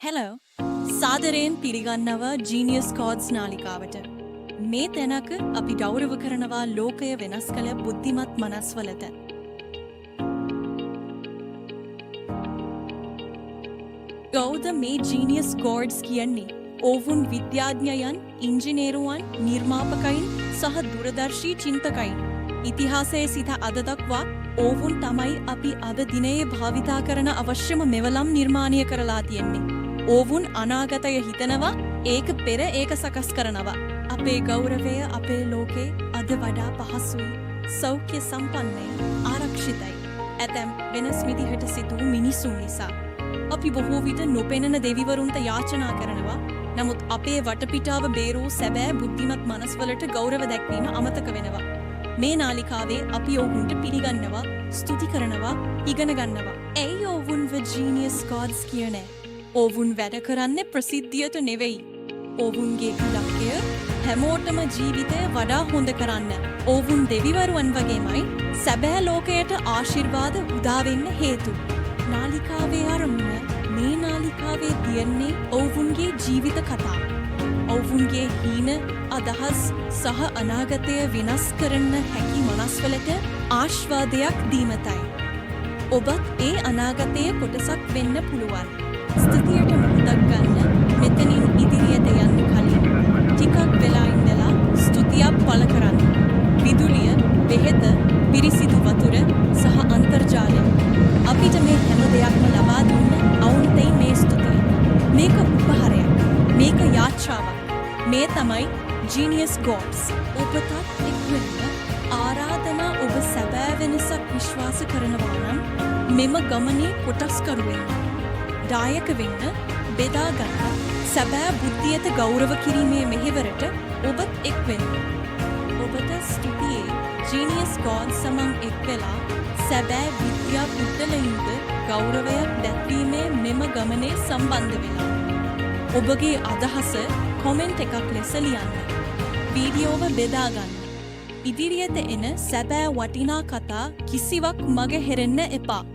Hello සාදරයෙන් පිළිගන්නවා genius codes නාලිකාවට. මේ තැනක අපි ගෞරව කරනවා ලෝකය වෙනස් කළ බුද්ධිමත් මනස්වලට. ගෞද මේ ජීනියස් කෝඩ්ස් කියන්නේ ඔවුන් විද්‍යාඥයන්, ඉංජිනේරුවන්, නිර්මාපකයින් සහ දුරදර්ශී චින්තකයින්. ඉතිහාසයේ සිට අද දක්වා ඔවුන් තමයි අපි අද දිනයේ භාවිතා කරන අවශ්‍යම මෙවලම් නිර්මාණය කරලා තියෙන්නේ. ඔවුන් අනාගතය හිතනවා, ඒක පෙර ඒක සකස් කරනවා. අපේ ගෞරවය අපේ ලෝකේ අද වඩා පහසුයි, සෞඛ්‍ය සම්පන්නයි, ආරක්ෂිතයි. ඇතැම් වෙනස් විදිහට සිතූ මිනිසුන් නිසා. අපි බොහෝ විට නොපෙනෙන දෙවිවරුන්ට යාචනා කරනවා. නමුත් අපේ වටපිටාව බේරූ සැබෑ බුද්ධිමත් මනස්වලට ගෞරව දැක්වීම අමතක වෙනවා. මේ නාලිකාවේ අපි ඔවුන්ට පිළිගන්නවා, ස්තුති කරනවා, ඉගෙන ගන්නවා. ඇයි ඔවුන්ව ජීනියස් කෝඩ්ස් කියන්නේ? ඔවුන් වැඩ කරන්නේ ප්‍රසිද්ධියට නෙවෙයි. ඔවුන්ගේ ඉලක්කය හැමෝටම ජීවිතය වඩා හොඳ කරන්න. ඔවුන් දෙවිවරුවන් වගේමයි සැබෑ ලෝකයට ආශිර්වාද උදා වෙන්න හේතු. නාලිකාවේ ආරම්භය මේ නාලිකාවේ තියෙන්නේ ඔවුන්ගේ ජීවිත කතා. ඔවුන්ගේ හීන, අදහස් සහ අනාගතය වෙනස් කරන්න හැකි මනස්වලට ආශිර්වාදයක් දීමටයි. ඔබත් ඒ අනාගතයේ කොටසක් වෙන්න පුළුවන්. ස්තුතියට මුහුදක් ගන්න. මෙතනින් ඉදිරියට යන්න කලින් ටිකක් වෙලා ඉඳලා ස්තුතියක් පළ කරන්න. විදුලිය, බෙහෙත, පිරිසිදු වතුර සහ අන්තර්ජාලය. අපිට මේ හැම දෙයක්ම ලබා දුන්න අවුන්තෙයි මේ ස්තුතිය. මේක උපහාරයක්. මේක යාච්‍රාවක්. මේ තමයි ජීනියස් කෝඩ්ස්. ඔබටත් එක් වෙන්න ආරාධනා. ඔබ සැබෑ වෙනසක් විශ්වාස කරනවා නම් මෙම ගමනේ කොටස්කරු වෙන්න. දායක වෙන්න, බෙදා ගන්න, සැබෑ බුද්ධියට ගෞරව කිරීමේ මෙහෙවරට ඔබත් එක් වෙන්න. ඔබට ස්තුතියේ ජීනියස් කෝඩ්ස් සමන් එක් වෙලා සැබෑ විද්‍යා පුද්ගලයින්ද ගෞරවයක් දැක්වීමේ මෙම ගමනේ සම්බන්ධ වෙලා. ඔබගේ අදහස කොමෙන්ට් එකක් ලෙස ලියන්න. වීඩියෝව බෙදා ගන්න. ඉදිරියට එන සැබෑ වටිනා කතා කිසිවක් මග හැරෙන්න එපා.